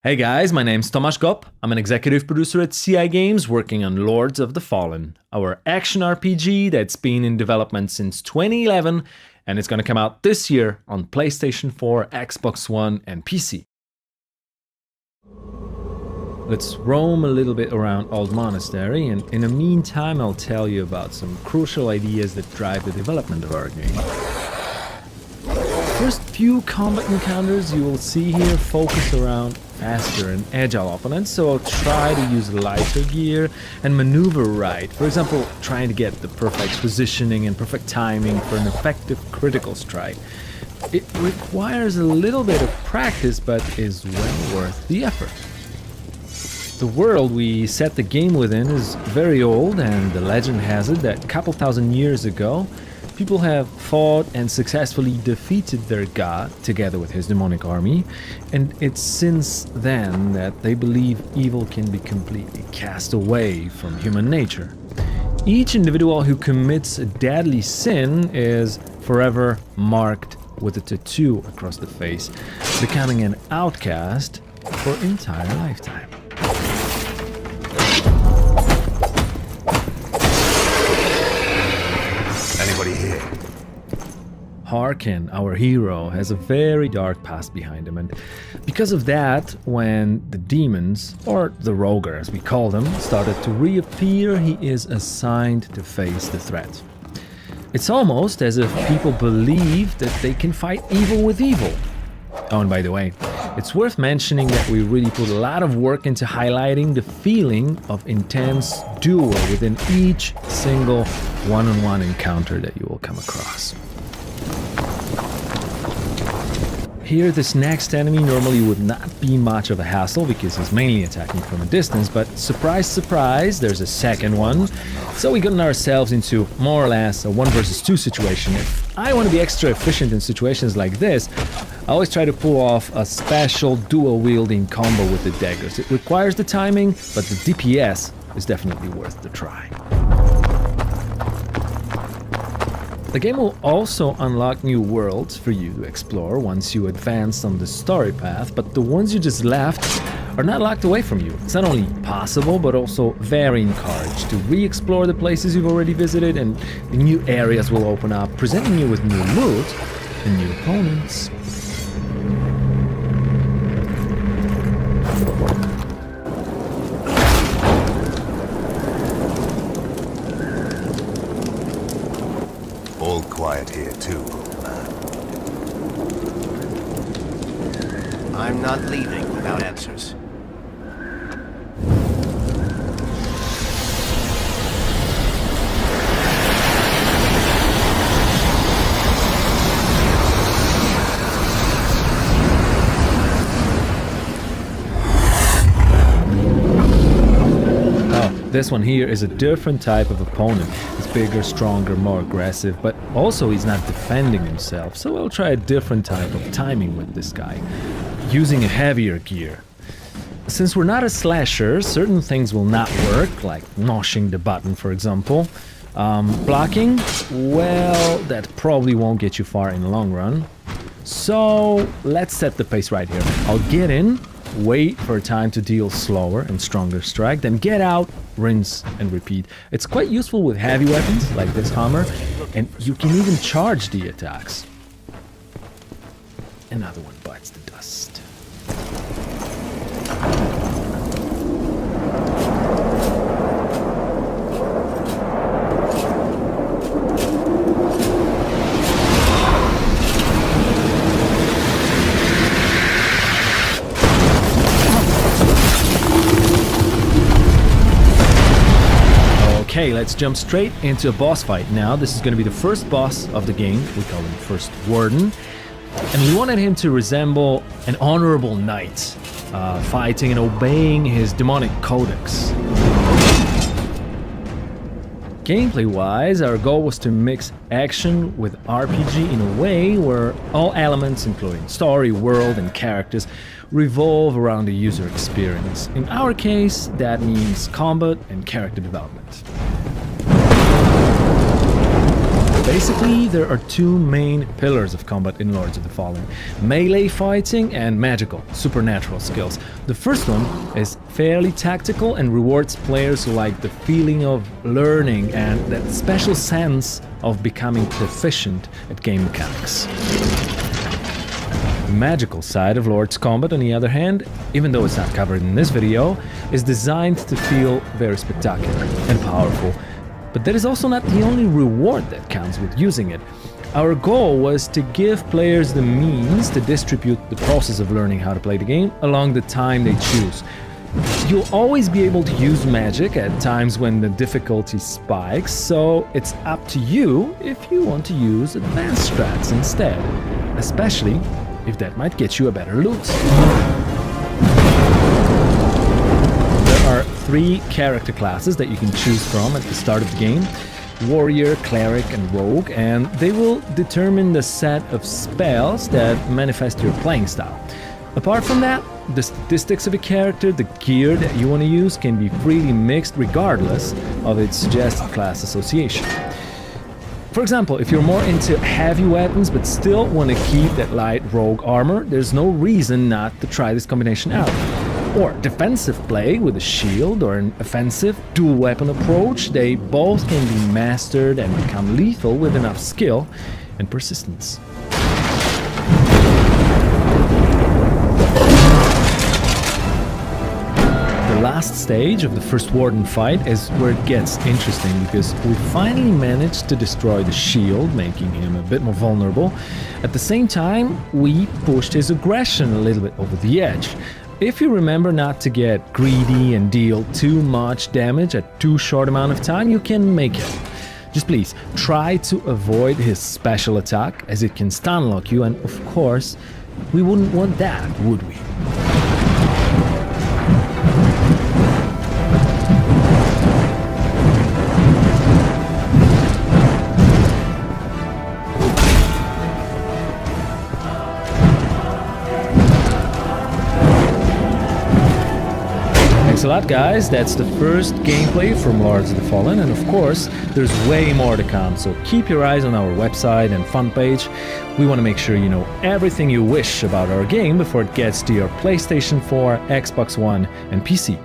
Hey guys, my name's Tomasz Gop. I'm an executive producer at CI Games working on Lords of the Fallen, our action RPG that's been in development since 2011 and it's going to come out this year on PlayStation 4, Xbox One and PC. Let's roam a little bit around Old Monastery, and in the meantime I'll tell you about some crucial ideas that drive the development of our game. First few combat encounters you will see here focus around faster and agile opponents, so I'll try to use lighter gear and maneuver right. For example, trying to get the perfect positioning and perfect timing for an effective critical strike. It requires a little bit of practice, but is well worth the effort. The world we set the game within is very old, and the legend has it that a couple thousand years ago, people have fought and successfully defeated their god together with his demonic army, and it's since then that they believe evil can be completely cast away from human nature. Each individual who commits a deadly sin is forever marked with a tattoo across the face, becoming an outcast for an entire lifetime. Anybody here? Harkin, our hero, has a very dark past behind him, and because of that, when the demons, or the Roger as we call them, started to reappear, he is assigned to face the threat. It's almost as if people believe that they can fight evil with evil. Oh, and by the way, it's worth mentioning that we really put a lot of work into highlighting the feeling of intense duel within each single one-on-one encounter that you will come across. Here, this next enemy normally would not be much of a hassle because he's mainly attacking from a distance, but surprise, surprise, there's a second one. So we gotten ourselves into more or less a 1 versus 2 situation. If I want to be extra efficient in situations like this, I always try to pull off a special dual-wielding combo with the daggers. It requires the timing, but the DPS is definitely worth the try. The game will also unlock new worlds for you to explore once you advance on the story path, but the ones you just left are not locked away from you. It's not only possible, but also very encouraged to re-explore the places you've already visited, and the new areas will open up, presenting you with new loot and new opponents. All quiet here too, man. I'm not leaving without answers. This one here is a different type of opponent. He's bigger, stronger, more aggressive, but also he's not defending himself, so we'll try a different type of timing with this guy, using a heavier gear. Since we're not a slasher, certain things will not work, like mashing the button, for example. Blocking, well, that probably won't get you far in the long run. So let's set the pace right here. I'll get in, wait for time to deal slower and stronger strike, then get out, rinse and repeat. It's quite useful with heavy weapons like this hammer, and you can even charge the attacks. Another one bites the dust. Okay, let's jump straight into a boss fight now. This is going to be the first boss of the game. We call him First Warden. And we wanted him to resemble an honorable knight, fighting and obeying his demonic codex. Gameplay-wise, our goal was to mix action with RPG in a way where all elements, including story, world, and characters, revolve around the user experience. In our case, that means combat and character development. Basically, there are two main pillars of combat in Lords of the Fallen: melee fighting and magical, supernatural skills. The first one is fairly tactical and rewards players who like the feeling of learning and that special sense of becoming proficient at game mechanics. The magical side of Lord's Combat, on the other hand, even though it's not covered in this video, is designed to feel very spectacular and powerful. But that is also not the only reward that counts with using it. Our goal was to give players the means to distribute the process of learning how to play the game along the time they choose. You'll always be able to use magic at times when the difficulty spikes, so it's up to you if you want to use advanced strats instead, especially if that might get you a better loot. There are 3 character classes that you can choose from at the start of the game: Warrior, Cleric and Rogue, and they will determine the set of spells that manifest your playing style. Apart from that, the statistics of a character, the gear that you want to use, can be freely mixed regardless of its suggested class association. For example, if you're more into heavy weapons but still want to keep that light rogue armor, there's no reason not to try this combination out. Or defensive play with a shield or an offensive dual weapon approach, they both can be mastered and become lethal with enough skill and persistence. The last stage of the first Warden fight is where it gets interesting, because we finally managed to destroy the shield, making him a bit more vulnerable. At the same time, we pushed his aggression a little bit over the edge. If you remember not to get greedy and deal too much damage at too short amount of time, you can make it. Just please try to avoid his special attack, as it can stun lock you, and of course, we wouldn't want that, would we? Thanks a lot, guys. That's the first gameplay from Lords of the Fallen, and of course, there's way more to come, so keep your eyes on our website and fun page. We want to make sure you know everything you wish about our game before it gets to your PlayStation 4, Xbox One, and PC.